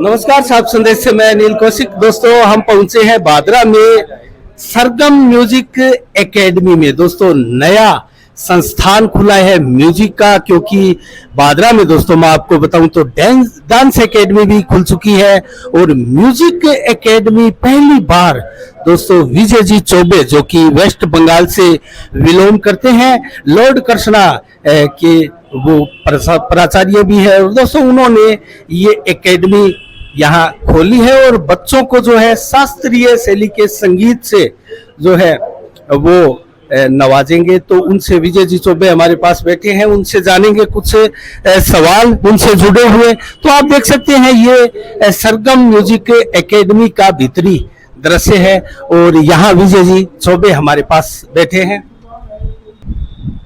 नमस्कार, साहब संदेश से मैं अनिल कौशिक। दोस्तों, हम पहुंचे हैं बादरा में सरगम म्यूजिक एकेडमी में। दोस्तों, नया संस्थान खुला है म्यूजिक का, क्योंकि बादरा में दोस्तों मैं आपको बताऊं तो डांस एकेडमी भी खुल चुकी है। और म्यूजिक एकेडमी पहली बार दोस्तों विजय जी चौबे, जो कि वेस्ट बंगाल से बिलोंग करते हैं, लॉर्ड कृष्णा के वो प्राचार्य भी है। और दोस्तों, उन्होंने ये एकेडमी यहाँ खोली है और बच्चों को जो है शास्त्रीय शैली के संगीत से जो है वो नवाजेंगे। तो उनसे विजय जी चौबे हमारे पास बैठे हैं, उनसे जानेंगे कुछ सवाल उनसे जुड़े हुए। तो आप देख सकते हैं ये सरगम म्यूजिक एकेडमी का भीतरी दृश्य है और यहाँ विजय जी चौबे हमारे पास बैठे हैं।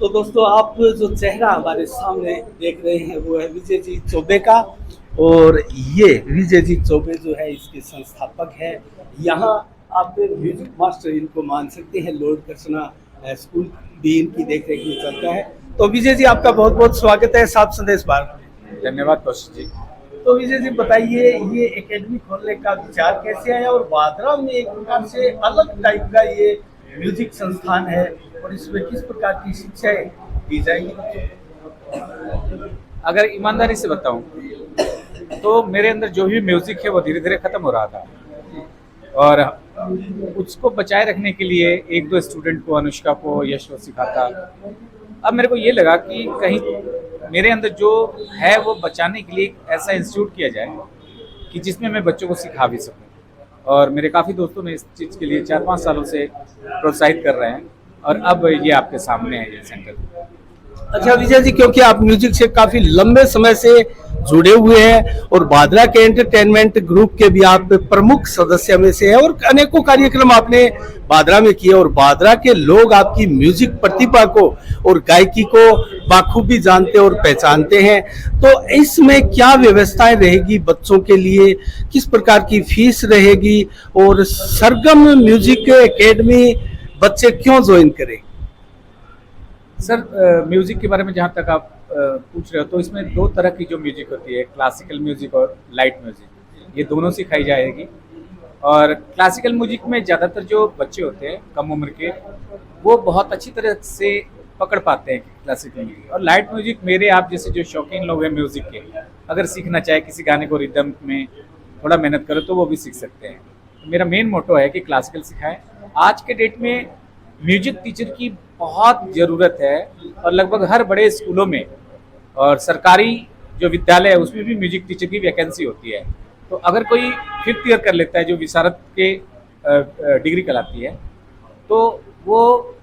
तो दोस्तों, आप जो चेहरा हमारे सामने देख रहे हैं वो है विजय जी चौबे का। और ये विजय जी चौबे जो है इसके संस्थापक है। यहाँ आप म्यूजिक मास्टर इनको मान सकते हैं, लॉर्ड कृष्णा स्कूल भी इनकी देखरेख में चलता है। तो विजय जी, आपका बहुत बहुत स्वागत है साफ संदेश भारत में। धन्यवाद कौशिक जी। तो विजय जी बताइए, ये एकेडमी खोलने का विचार कैसे आया और बादरा में एक प्रकार से अलग टाइप का ये म्यूजिक संस्थान है और इसमें किस प्रकार की शिक्षाएं दी जाएंगी? अगर ईमानदारी से बताऊं तो मेरे अंदर जो भी म्यूजिक है वो धीरे धीरे खत्म हो रहा था और उसको बचाए रखने के लिए एक दो स्टूडेंट को, अनुष्का को, यश को सिखाता। अब मेरे को ये लगा कि कहीं मेरे अंदर जो है वो बचाने के लिए एक ऐसा इंस्टीट्यूट किया जाए कि जिसमें मैं बच्चों को सिखा भी सकूं। और मेरे काफ़ी दोस्तों ने इस चीज़ के लिए 4-5 सालों से प्रोत्साहित कर रहे हैं और अब ये आपके सामने है ये सेंटर। अच्छा विजय जी, क्योंकि आप म्यूजिक से काफी लंबे समय से जुड़े हुए हैं और बादरा के एंटरटेनमेंट ग्रुप के भी आप प्रमुख सदस्य में से हैं और अनेकों कार्यक्रम आपने बादरा में किए और बादरा के लोग आपकी म्यूजिक प्रतिभा को और गायकी को बाखूबी जानते और पहचानते हैं। तो इसमें क्या व्यवस्थाएं रहेगी बच्चों के लिए, किस प्रकार की फीस रहेगी और सरगम म्यूजिक एकेडमी बच्चे क्यों ज्वाइन करें? सर, म्यूजिक के बारे में जहाँ तक आप पूछ रहे हो तो इसमें दो तरह की जो म्यूजिक होती है, क्लासिकल म्यूजिक और लाइट म्यूजिक, ये दोनों सिखाई जाएगी। और क्लासिकल म्यूजिक में ज़्यादातर जो बच्चे होते हैं कम उम्र के, वो बहुत अच्छी तरह से पकड़ पाते हैं क्लासिकल म्यूजिक। और लाइट म्यूजिक मेरे आप जैसे जो शौकीन लोग हैं म्यूजिक के, अगर सीखना चाहे किसी गाने को रिदम में थोड़ा मेहनत करो तो वो भी सीख सकते हैं। तो मेरा मेन मोटो है कि क्लासिकल सिखाएं। आज के डेट में म्यूजिक टीचर की बहुत ज़रूरत है और लगभग हर बड़े स्कूलों में और सरकारी जो विद्यालय है उसमें भी म्यूजिक टीचर की वैकेंसी होती है। तो अगर कोई 5th ईयर कर लेता है जो विशारद के डिग्री कहलाती है, तो वो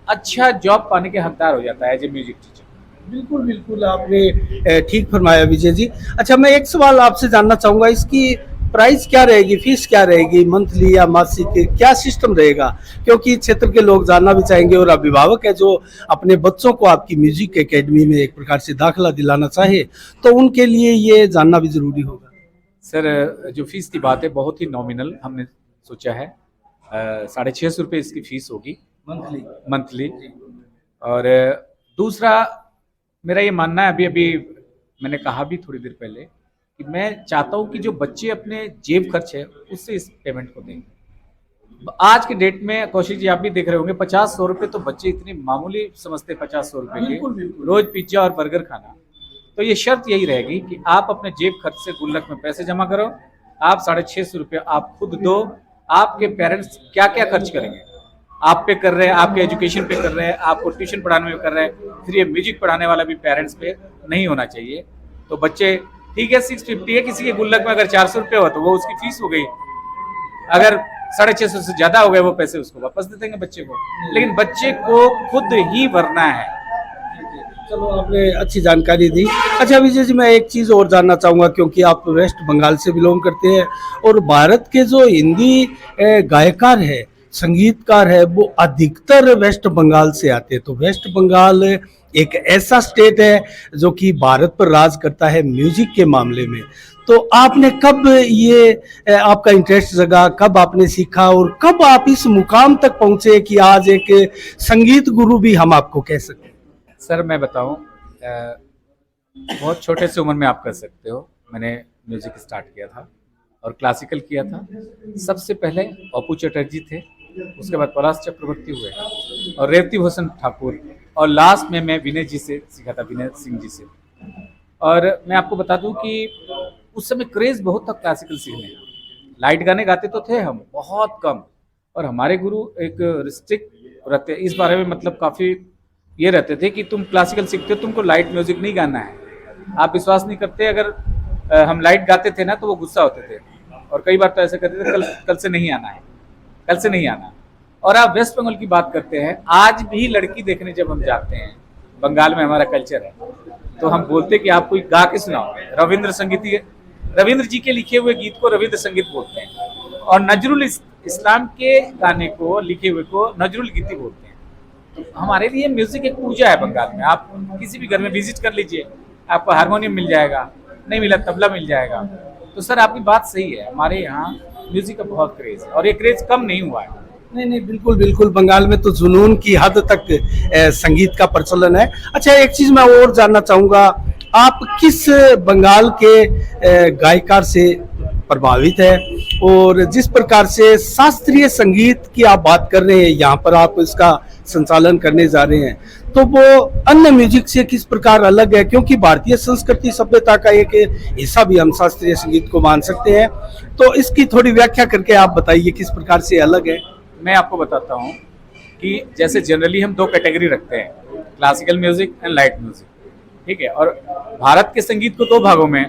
अच्छा जॉब पाने के हकदार हो जाता है एज ए म्यूजिक टीचर। बिल्कुल बिल्कुल, आपने ठीक फरमाया विजय जी। अच्छा, मैं एक सवाल आपसे जानना चाहूँगा, इसकी प्राइस क्या रहेगी, फीस क्या रहेगी, मंथली या मासिक, क्या सिस्टम रहेगा? क्योंकि क्षेत्र के लोग जानना भी चाहेंगे और अभिभावक है जो अपने बच्चों को आपकी म्यूजिक एकेडमी में एक प्रकार से दाखिला दिलाना चाहे तो उनके लिए ये जानना भी जरूरी होगा। सर, जो फीस की बात है बहुत ही नॉमिनल हमने सोचा है। 650 रुपये इसकी फीस होगी मंथली। और दूसरा मेरा ये मानना है, अभी मैंने कहा भी थोड़ी देर पहले, कि मैं चाहता हूँ कि जो बच्चे अपने जेब खर्च है उससे इस पेमेंट को देंगे। आज के डेट में कौशिक जी आप भी देख रहे होंगे 50-100 रुपये तो बच्चे इतने मामूली समझते 50-100 रुपये के रोज पिज्जा और बर्गर खाना। तो ये शर्त यही रहेगी कि आप अपने जेब खर्च से गुल्लक में पैसे जमा करो। आप 650 रुपये आप खुद दो। आपके पेरेंट्स क्या क्या खर्च करेंगे आप पे कर रहे हैं, आपके एजुकेशन पे कर रहे हैं, आपको ट्यूशन पढ़ाने में कर रहे हैं, फिर ये म्यूजिक पढ़ाने वाला भी पेरेंट्स पे नहीं होना चाहिए। तो बच्चे ठीक है 650 है, किसी के गुल्लक में अगर 400 रुपये हो तो वो उसकी फीस हो गई। अगर 650 से ज्यादा हो गए वो पैसे उसको वापस दे देंगे बच्चे को, लेकिन बच्चे को खुद ही भरना है। चलो, आपने अच्छी जानकारी दी। अच्छा विजय जी, मैं एक चीज़ और जानना चाहूँगा, क्योंकि आप वेस्ट बंगाल से बिलोंग करते हैं और भारत के जो हिंदी गायकार है, संगीतकार है, वो अधिकतर वेस्ट बंगाल से आते हैं। तो वेस्ट बंगाल एक ऐसा स्टेट है जो कि भारत पर राज करता है म्यूजिक के मामले में। तो आपने कब ये आपका इंटरेस्ट जगा, कब आपने सीखा और कब आप इस मुकाम तक पहुंचे कि आज एक संगीत गुरु भी हम आपको कह सकें? सर मैं बताऊं, बहुत छोटे से उम्र में आप कर सकते हो। मैंने म्यूजिक स्टार्ट किया था और क्लासिकल किया था। सबसे पहले अपू चटर्जी थे, उसके बाद पलाश चक्रवर्ती हुए और रेवती भूषण ठाकुर, और लास्ट में मैं विनय जी से सीखा था, विनय सिंह जी से। और मैं आपको बता दूं कि उस समय क्रेज बहुत था क्लासिकल सीखने का। लाइट गाने गाते तो थे हम बहुत कम, और हमारे गुरु एक रिस्ट्रिक्ट रहते इस बारे में, मतलब काफ़ी ये रहते थे कि तुम क्लासिकल सीखते हो, तुमको लाइट म्यूजिक नहीं गाना है। आप विश्वास नहीं करते, अगर हम लाइट गाते थे ना तो वो गुस्सा होते थे, और कई बार तो ऐसे कहते थे कल से नहीं आना है, कल से नहीं आना। और आप वेस्ट बंगाल की बात करते हैं, आज भी लड़की देखने जब हम जाते हैं, बंगाल में हमारा कल्चर है, तो हम बोलते कि आप कोई गा के सुनाओ। रविंद्र जी के लिखे हुए गीत को रविंद्र संगीत बोलते हैं, और नजरुल इस्लाम के गाने को लिखे हुए को नजरुल गीति बोलते हैं। तो हमारे लिए म्यूजिक एक पूजा है बंगाल में। आप किसी भी घर में विजिट कर लीजिए, आपको हारमोनियम मिल जाएगा, नहीं मिला तबला मिल जाएगा। तो सर आपकी बात सही है, हमारे यहाँ म्यूजिक का बहुत क्रेज है, और ये क्रेज कम नहीं हुआ है। नहीं नहीं, बिल्कुल बिल्कुल, बंगाल में तो जुनून की हद तक संगीत का प्रचलन है। अच्छा, एक चीज मैं और जानना चाहूंगा, आप किस बंगाल के गायकार से प्रभावित है, और जिस प्रकार से शास्त्रीय संगीत की आप बात कर रहे हैं, यहाँ पर आप इसका संचालन करने जा रहे हैं, तो वो अन्य म्यूजिक से किस प्रकार अलग है? क्योंकि भारतीय संस्कृति सभ्यता का एक हिस्सा भी हम शास्त्रीय संगीत को मान सकते हैं, तो इसकी थोड़ी व्याख्या करके आप बताइए किस प्रकार से अलग है। मैं आपको बताता हूँ कि जैसे जनरली हम दो कैटेगरी रखते हैं, classical music and light music, ठीक है। और भारत के संगीत को दो भागों में,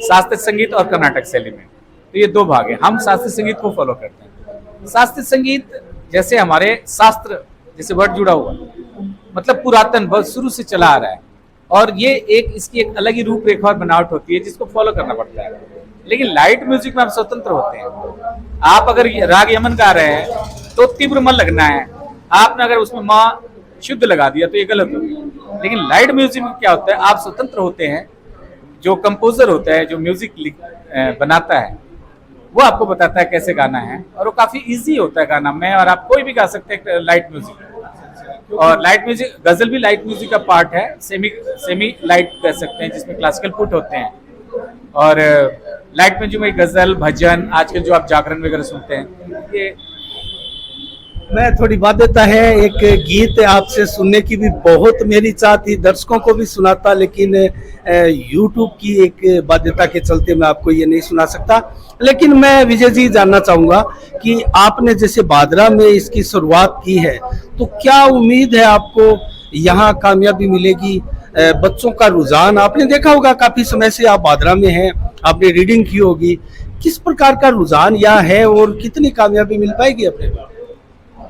शास्त्रीय संगीत और कर्नाटक शैली में, तो ये दो भाग हैं। हम शास्त्रीय संगीत को फॉलो करते हैं। शास्त्रीय संगीत जैसे हमारे शास्त्र जैसे वर्ड जुड़ा हुआ, मतलब पुरातन बहुत शुरू से चला आ रहा है, और ये इसकी एक अलग ही रूपरेखा और बनावट होती है जिसको फॉलो करना पड़ता है। लेकिन लाइट म्यूजिक में हम स्वतंत्र होते हैं। आप अगर राग यमन गा रहे हैं तो तीव्र मन लगना है, आपने अगर उसमें माँ शुद्ध लगा दिया तो ये गलत हो गया। लेकिन लाइट म्यूजिक में क्या होता है, आप स्वतंत्र होते हैं। जो कंपोजर होता है, जो म्यूजिक बनाता है, वो आपको बताता है कैसे गाना है, और वो काफी इजी होता है गाना। मैं और आप कोई भी गा सकते हैं लाइट म्यूजिक। और लाइट म्यूजिक, गजल भी लाइट म्यूजिक का पार्ट है, सेमी लाइट कह सकते हैं, जिसमें क्लासिकल पुट होते हैं। और लाइट म्यूजिक में गजल, भजन, आजकल जो आप जागरण वगैरह सुनते हैं, ये मैं थोड़ी बाध्यता है, एक गीत आपसे सुनने की भी बहुत मेरी चाह थी, दर्शकों को भी सुनाता, लेकिन यूट्यूब की एक बाध्यता के चलते मैं आपको ये नहीं सुना सकता। लेकिन मैं विजय जी जानना चाहूँगा कि आपने जैसे बादरा में इसकी शुरुआत की है, तो क्या उम्मीद है आपको यहाँ कामयाबी मिलेगी? बच्चों का रुझान आपने देखा होगा, काफ़ी समय से आप बादरा में हैं, आपने रीडिंग की होगी, किस प्रकार का रुझान यहाँ है और कितनी कामयाबी मिल पाएगी अपने को?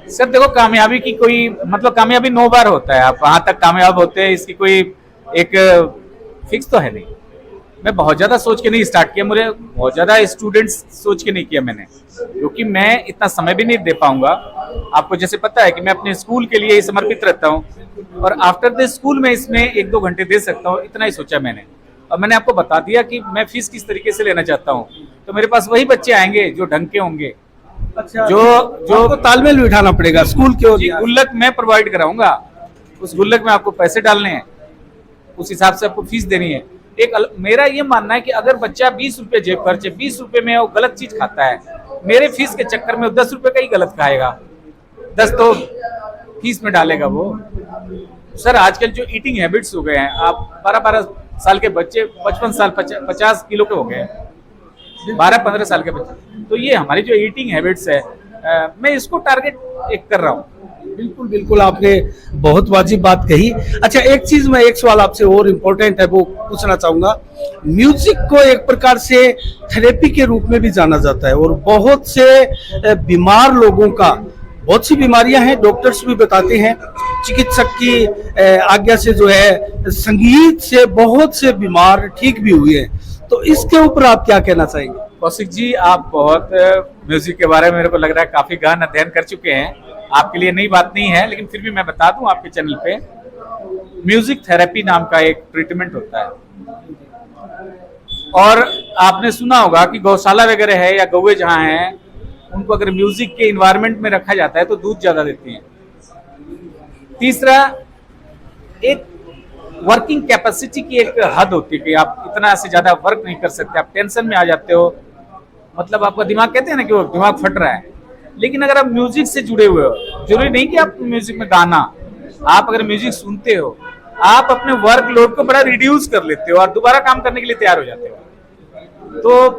सर देखो, कामयाबी की कोई मतलब, कामयाबी 9 बार होता है, आप वहां तक कामयाब होते हैं, इसकी कोई एक फिक्स तो है नहीं। मैं बहुत ज्यादा सोच के नहीं स्टार्ट किया, मुझे बहुत ज्यादा स्टूडेंट्स सोच के नहीं किया मैंने, क्योंकि मैं इतना समय भी नहीं दे पाऊंगा। आपको जैसे पता है कि मैं अपने स्कूल के लिए ही समर्पित रहता हूँ, और आफ्टर द स्कूल में इसमें 1-2 घंटे दे सकता हूँ, इतना ही सोचा मैंने। और मैंने आपको बता दिया कि मैं फीस किस तरीके से लेना चाहता हूँ, तो मेरे पास वही बच्चे आएंगे जो ढंग के होंगे। अच्छा, जो तालमेल बिठाना पड़ेगा स्कूल के, और गुल्लक मैं प्रोवाइड कराऊंगा, उस गुल्लक में आपको पैसे डालने हैं, उस हिसाब से आपको फीस देनी है। मेरा ये मानना है कि अगर बच्चा 20 रुपए जेब खर्च है, 20 रुपए में वो गलत चीज खाता है, मेरे फीस के चक्कर में 10 रुपए का ही गलत खाएगा, 10 तो फीस में डालेगा वो। सर आजकल जो ईटिंग हैबिट्स हो गए हैं, आप 12-12 साल के बच्चे 55 साल 50 किलो के हो गए, 12-15 साल के बच्चे, तो ये हमारी जो ईटिंग हैबिट्स है, मैं इसको टारगेट एक कर रहा हूँ। बिल्कुल बिल्कुल, आपने बहुत वाजिब बात कही। अच्छा, एक चीज मैं, एक सवाल आपसे और इम्पोर्टेंट है वो पूछना चाहूंगा। म्यूजिक को एक प्रकार से थेरेपी के रूप में भी जाना जाता है, और बहुत से बीमार लोगों का, बहुत सी बीमारियां हैं, डॉक्टर्स भी बताते हैं, चिकित्सक की आज्ञा से जो है संगीत से बहुत से बीमार ठीक भी हुए हैं, तो इसके ऊपर आप क्या कहना चाहेंगे? कौशिक जी, आप बहुत म्यूजिक के बारे में मेरे को लग रहा है काफी गहन अध्ययन कर चुके हैं, आपके लिए नई बात नहीं है, लेकिन फिर भी मैं बता दूं आपके चैनल पे, म्यूजिक थेरेपी नाम का एक ट्रीटमेंट होता है। और आपने सुना होगा कि गौशाला वगैरह है या गौवे जहाँ हैं, उनको अगर म्यूजिक के इन्वायरमेंट में रखा जाता है तो दूध ज्यादा देती हैं। तीसरा, एक वर्किंग कैपेसिटी की एक हद होती है कि आप इतना से ज्यादा वर्क नहीं कर सकते, आप टेंशन में आ जाते हो, मतलब आपका दिमाग, कहते हैं ना कि वो दिमाग फट रहा है। लेकिन अगर आप म्यूजिक से जुड़े हुए हो, जरूरी नहीं कि आप म्यूजिक में गाना, आप अगर म्यूजिक सुनते हो, आप अपने वर्क लोड को बड़ा रिड्यूस कर लेते हो और दोबारा काम करने के लिए तैयार हो जाते हो, तो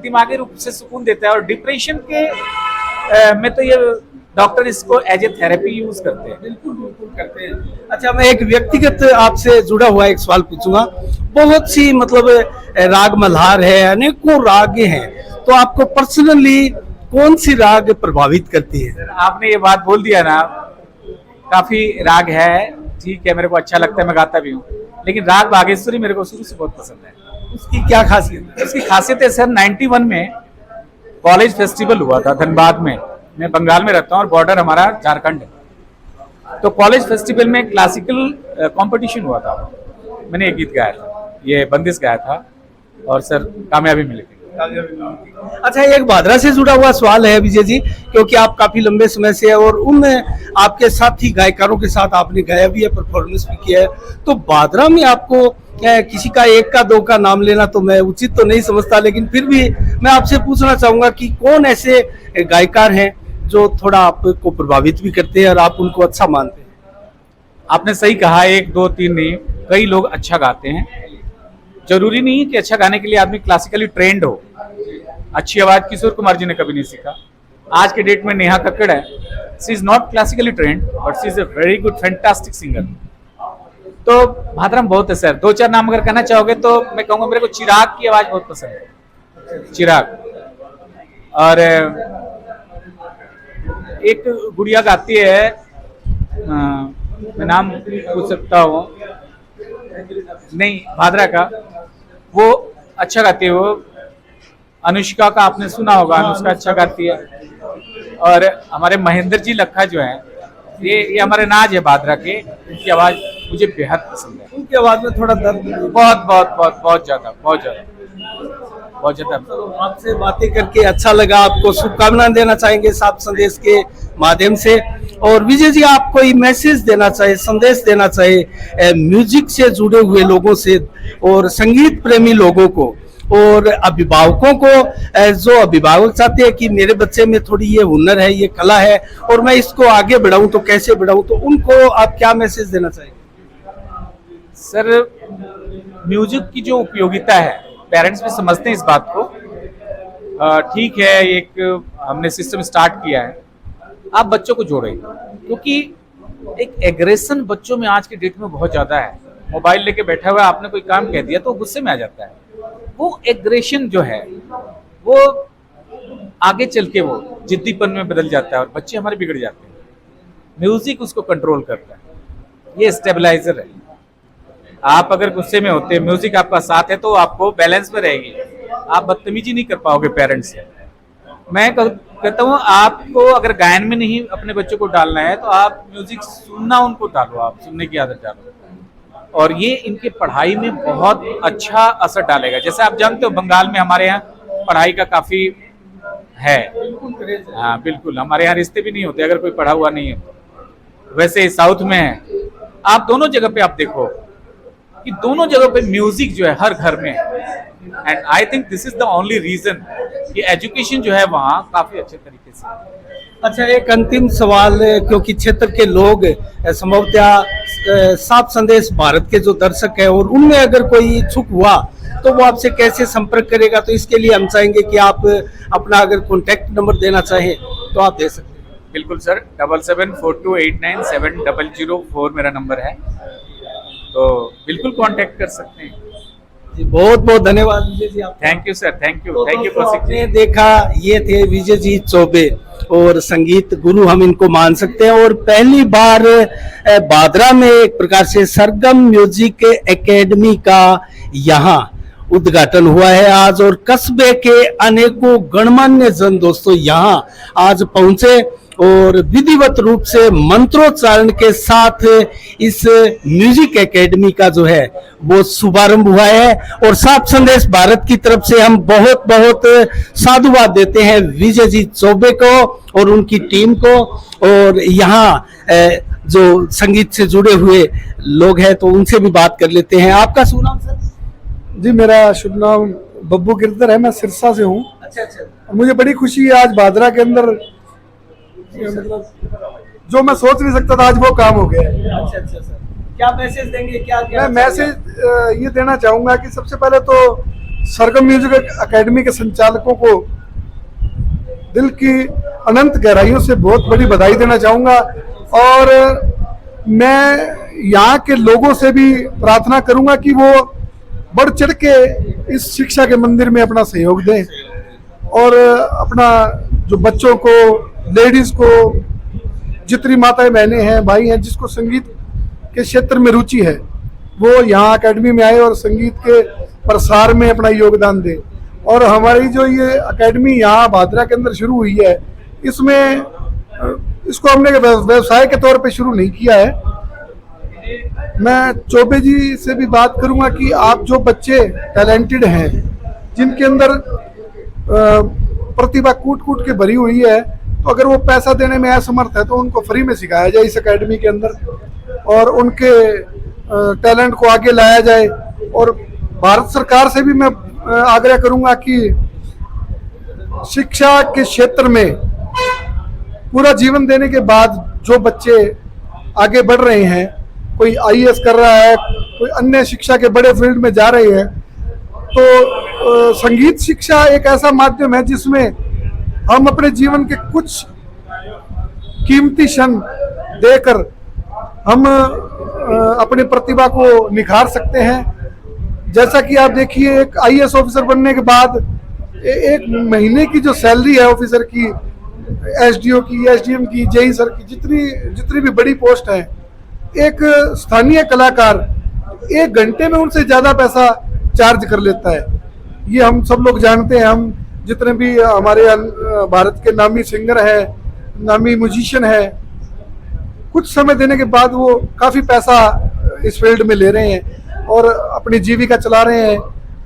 दिमागी रूप से सुकून देता है। और डिप्रेशन के में तो ये डॉक्टर इसको एज ए थेरेपी यूज करते हैं। बिल्कुल करते हैं। अच्छा, मैं एक व्यक्तिगत आपसे जुड़ा हुआ एक सवाल पूछूंगा। बहुत सी मतलब राग मल्हार है, अनेकों राग हैं, तो आपको पर्सनली कौन सी राग प्रभावित करती है? आपने ये बात बोल दिया ना, काफी राग है, ठीक है, मेरे को अच्छा लगता है, मैं गाता भी हूँ, लेकिन राग बागेश्वरी मेरे को शुरू से बहुत पसंद है। उसकी क्या खासियत है? उसकी खासियत है सर, 91 में कॉलेज फेस्टिवल हुआ था धनबाद में, मैं बंगाल में रहता हूँ और बॉर्डर हमारा झारखंड है, तो कॉलेज फेस्टिवल में क्लासिकल कंपटीशन हुआ था, मैंने एक गीत गाया था, ये बंदिश गाया था, और सर कामयाबी मिली थी। अच्छा, एक भादरा से जुड़ा हुआ सवाल है विजय जी, क्योंकि आप काफी लंबे समय से और उन आपके साथी गायकारों के साथ आपने गाया भी है, परफॉर्मेंस भी किया है, तो भादरा में आपको किसी का एक का दो का नाम लेना तो मैं उचित तो नहीं समझता, लेकिन फिर भी मैं आपसे पूछना चाहूंगा कि कौन ऐसे गायकार हैं जो थोड़ा आपको प्रभावित भी करते हैं और आप उनको अच्छा मानते हैं? आपने सही कहा, एक दो तीन नहीं, कई लोग अच्छा गाते हैं। जरूरी नहीं है कि अच्छा गाने के लिए आदमी क्लासिकली ट्रेंड हो। अच्छी आवाज किशोर कुमार जी ने कभी नहीं सीखा। आज के डेट में नेहा कक्कड़ है, she is not classically trend but she is a very good fantastic singer. तो भादरा में बहुत है सर, दो चार नाम अगर कहना चाहोगे तो मैं कहूंगा मेरे को चिराग की आवाज बहुत पसंद है, चिराग। और एक गुड़िया गाती है, मैं नाम पूछ सकता हूँ नहीं, भादरा का, वो अच्छा गाती है, वो अनुष्का का आपने सुना होगा, अनुष्का अच्छा गाती है। और हमारे महेंद्र जी लखा जो है, ये हमारे नाज है भादरा के, उनकी आवाज मुझे बेहद पसंद है। उनकी आवाज में थोड़ा दर्द बहुत बहुत बहुत बहुत ज्यादा, बहुत ज्यादा, बहुत ज्यादा। तो आपसे बातें करके अच्छा लगा, आपको शुभकामनाएं देना चाहेंगे सात संदेश के माध्यम से। और विजय जी, आप कोई मैसेज देना चाहे, संदेश देना चाहे म्यूजिक से जुड़े हुए लोगों से और संगीत प्रेमी लोगों को और अभिभावकों को, जो अभिभावक चाहते हैं कि मेरे बच्चे में थोड़ी ये हुनर है, ये कला है और मैं इसको आगे बढ़ाऊं तो कैसे बढ़ाऊं, तो उनको आप क्या मैसेज देना चाहेंगे? सर, म्यूजिक की जो उपयोगिता है, पेरेंट्स भी समझते हैं इस बात को। ठीक है, एक हमने सिस्टम स्टार्ट किया है, आप बच्चों को जोड़ें, क्योंकि एक एग्रेशन बच्चों में आज के डेट में बहुत ज्यादा है। मोबाइल लेके बैठा हुआ है, आपने कोई काम कह दिया तो गुस्से में आ जाता है। वो एग्रेशन जो है वो आगे चल के वो जिद्दीपन में बदल जाता है और बच्चे हमारे बिगड़ जाते हैं। म्यूजिक उसको कंट्रोल करता है, ये स्टेबलाइजर है। आप अगर गुस्से में होते हैं, म्यूजिक आपका साथ है तो आपको बैलेंस में रहेगी, आप बदतमीजी नहीं कर पाओगे पेरेंट्स से। मैं कहता हूँ आपको अगर गायन में नहीं अपने बच्चों को डालना है तो आप म्यूजिक सुनना उनको डालो, आप सुनने की आदत डालो, और ये इनके पढ़ाई में बहुत अच्छा असर डालेगा। जैसे आप जानते हो बंगाल में हमारे यहाँ पढ़ाई का काफी है, हाँ बिल्कुल, हमारे यहाँ रिश्ते भी नहीं होते अगर कोई पढ़ा हुआ नहीं है तो। वैसे साउथ में है, आप दोनों जगह पे आप देखो कि दोनों जगह पे म्यूजिक जो है हर घर में है, and I think this is the only reason कि एजुकेशन जो है वहाँ काफी अच्छे तरीके से। अच्छा, एक अंतिम सवाल, क्योंकि क्षेत्र के लोग संभवतः सात संदेश भारत के जो दर्शक हैं और उनमें अगर कोई इच्छुक हुआ तो वो आपसे कैसे संपर्क करेगा, तो इसके लिए हम चाहेंगे कि आप अपना अगर कॉन्टैक्ट नंबर देना चाहें तो आप दे सकते हैं। बिल्कुल सर, 7742897004 मेरा नंबर है, तो बिल्कुल कांटेक्ट कर सकते हैं। बहुत बहुत धन्यवाद विजय जी, आप thank you sir, thank you, तो थैंक यू। आपने देखा, ये थे विजय जी चौबे और संगीत गुरु हम इनको मान सकते हैं। और पहली बार बादरा में एक प्रकार से सरगम म्यूजिक एकेडमी का यहाँ उद्घाटन हुआ है आज, और कस्बे के अनेकों गणमान्य जन दोस्तों यहाँ आज पहुंचे और विधिवत रूप से मंत्रोच्चारण के साथ इस म्यूजिक एकेडमी का जो है वो शुभारंभ हुआ है। और सात संदेश भारत की तरफ से हम बहुत बहुत साधुवाद देते हैं विजय जी चौबे को और उनकी टीम को। और यहाँ जो संगीत से जुड़े हुए लोग हैं, तो उनसे भी बात कर लेते हैं। आपका शुभ नाम सर? जी, मेरा शुभ नाम बब्बू गिरधर है। मैं सिरसा से हूँ। अच्छा अच्छा। मुझे बड़ी खुशी है आज भादरा के अंदर, मतलब जो मैं सोच नहीं सकता था आज वो काम हो गया है। अच्छा अच्छा सर, क्या मैसेज देंगे? क्या मैं मैसेज ये देना चाहूँगा कि सबसे पहले तो सरगम म्यूजिक एकेडमी के संचालकों को दिल की अनंत गहराइयों से बहुत बड़ी बधाई देना चाहूँगा, और मैं यहाँ के लोगों से भी प्रार्थना करूँगा कि वो बढ़ चढ़ के इस शिक्षा के मंदिर में अपना सहयोग दें, और अपना जो बच्चों को, लेडीज़ को, जितनी माताएं बहनें हैं, भाई हैं, जिसको संगीत के क्षेत्र में रुचि है, वो यहाँ एकेडमी में आए और संगीत के प्रसार में अपना योगदान दे। और हमारी जो ये एकेडमी यहाँ भादरा के अंदर शुरू हुई है, इसमें इसको हमने व्यवसाय के तौर पे शुरू नहीं किया है। मैं चौबे जी से भी बात करूँगा कि आप जो बच्चे टैलेंटेड हैं, जिनके अंदर प्रतिभा कूट कूट के भरी हुई है, तो अगर वो पैसा देने में असमर्थ है तो उनको फ्री में सिखाया जाए इस एकेडमी के अंदर, और उनके टैलेंट को आगे लाया जाए। और भारत सरकार से भी मैं आग्रह करूंगा कि शिक्षा के क्षेत्र में पूरा जीवन देने के बाद जो बच्चे आगे बढ़ रहे हैं, कोई आईएएस कर रहा है, कोई अन्य शिक्षा के बड़े फील्ड में जा रहे हैं, तो संगीत शिक्षा एक ऐसा माध्यम है जिसमें हम अपने जीवन के कुछ कीमती क्षण देकर हम अपनी प्रतिभा को निखार सकते हैं। जैसा कि आप देखिए, एक आईएएस ऑफिसर बनने के बाद एक महीने की जो सैलरी है ऑफिसर की, एसडीओ की, एसडीएम की, जेई सर की, जितनी भी बड़ी पोस्ट है, एक स्थानीय कलाकार 1 घंटे में उनसे ज़्यादा पैसा चार्ज कर लेता है। ये हम सब लोग जानते हैं। हम जितने भी हमारे भारत के नामी सिंगर हैं, नामी म्यूजिशियन है, कुछ समय देने के बाद वो काफ़ी पैसा इस फील्ड में ले रहे हैं और अपनी जीविका चला रहे हैं,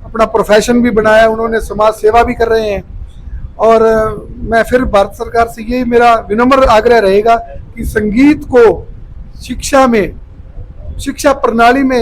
अपना प्रोफेशन भी बनाया, उन्होंने समाज सेवा भी कर रहे हैं। और मैं फिर भारत सरकार से यही मेरा विनम्र आग्रह रहेगा कि संगीत को शिक्षा में, शिक्षा प्रणाली में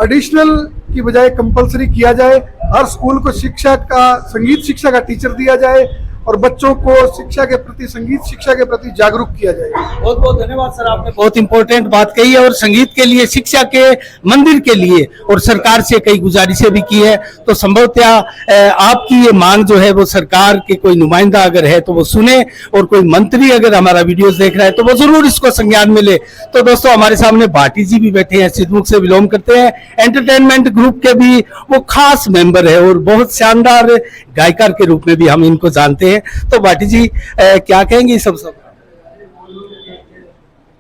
एडिशनल की बजाय कंपलसरी किया जाए। हर स्कूल को शिक्षा का, संगीत शिक्षा का टीचर दिया जाए और बच्चों को शिक्षा के प्रति, संगीत शिक्षा के प्रति जागरूक किया जाए। बहुत बहुत धन्यवाद सर, आपने बहुत इंपॉर्टेंट बात कही है, और संगीत के लिए, शिक्षा के मंदिर के लिए, और सरकार से कई गुजारिशें भी की है। तो संभवतः आपकी ये मांग जो है वो सरकार के कोई नुमाइंदा अगर है तो वो सुने, और कोई मंत्री अगर हमारा वीडियोस देख रहा है तो वो जरूर इसको संज्ञान में ले। तो दोस्तों, हमारे सामने भाटी जी भी बैठे हैं, सिद्धमुख से बिलोंग करते हैं, एंटरटेनमेंट ग्रुप के भी वो खास मेंबर है, और बहुत शानदार गायकार के रूप में भी हम इनको जानते हैं। तो भाटी जी, क्या कहेंगे सब?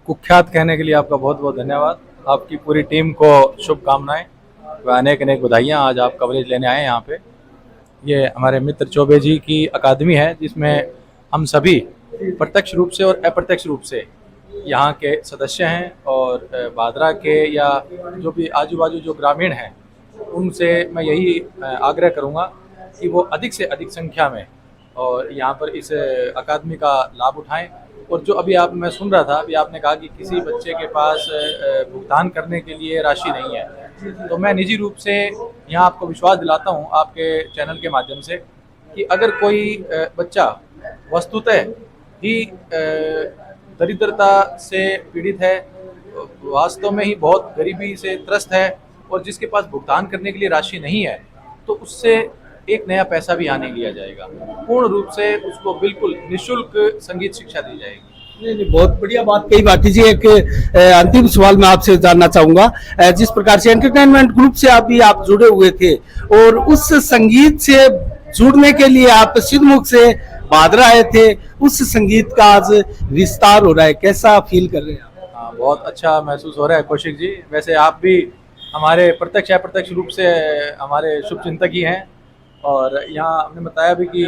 कुख्यात कहने के लिए आपका बहुत बहुत धन्यवाद। आपकी पूरी टीम को शुभकामनाएं व अनेक अनेक बधाइयाँ। आज आप कवरेज लेने आए हैं यहाँ पे। ये हमारे मित्र चौबे जी की अकादमी है, जिसमें हम सभी प्रत्यक्ष रूप से और अप्रत्यक्ष रूप से यहाँ के सदस्य हैं, और भादरा के या जो भी आजू बाजू जो ग्रामीण हैं, उनसे मैं यही आग्रह करूँगा कि वो अधिक से अधिक संख्या में और यहाँ पर इस अकादमी का लाभ उठाएं। और जो अभी मैं सुन रहा था, अभी आपने कहा कि किसी बच्चे के पास भुगतान करने के लिए राशि नहीं है, तो मैं निजी रूप से यहाँ आपको विश्वास दिलाता हूँ आपके चैनल के माध्यम से कि अगर कोई बच्चा वस्तुतः ही दरिद्रता से पीड़ित है, वास्तव में ही बहुत गरीबी से त्रस्त है, और जिसके पास भुगतान करने के लिए राशि नहीं है, तो उससे एक नया पैसा भी यहाँ नहीं लिया जाएगा। पूर्ण रूप से उसको बिल्कुल निःशुल्क संगीत शिक्षा दी जाएगी। नहीं, बहुत बढ़िया बात कही भाटी जी। एक अंतिम सवाल मैं आपसे जानना चाहूंगा, जिस प्रकार से एंटरटेनमेंट ग्रुप से आप जुड़े हुए थे, और उस संगीत से जुड़ने के लिए आप सिद्धमुख से भादरा आए थे, उस संगीत का आज विस्तार हो रहा है, कैसा फील कर रहे हैं आप? हाँ, बहुत अच्छा महसूस हो रहा है कौशिक जी। वैसे आप भी हमारे प्रत्यक्ष अप्रत्यक्ष रूप से हमारे शुभचिंतक ही हैं, और यहाँ हमने बताया भी कि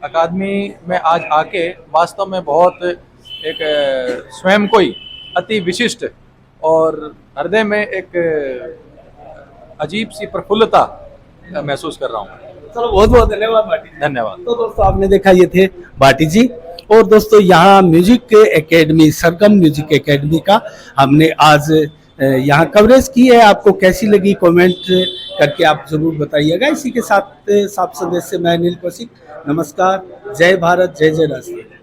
अकादमी में आज आके वास्तव में बहुत एक स्वयं को ही अति विशिष्ट और हृदय में एक अजीब सी प्रफुल्लता महसूस कर रहा हूँ। चलो, बहुत बहुत धन्यवाद भाटी जी। धन्यवाद। तो दोस्तों, आपने देखा, ये थे भाटी जी, और दोस्तों यहाँ म्यूजिक एकेडमी, सरगम म्यूजिक एकेडमी का हमने आज यहाँ कवरेज की है। आपको कैसी लगी कमेंट करके आप जरूर बताइएगा। इसी के साथ साफ संदेश से मैं अनिल कौशिक, नमस्कार, जय भारत, जय जय राष्ट्र।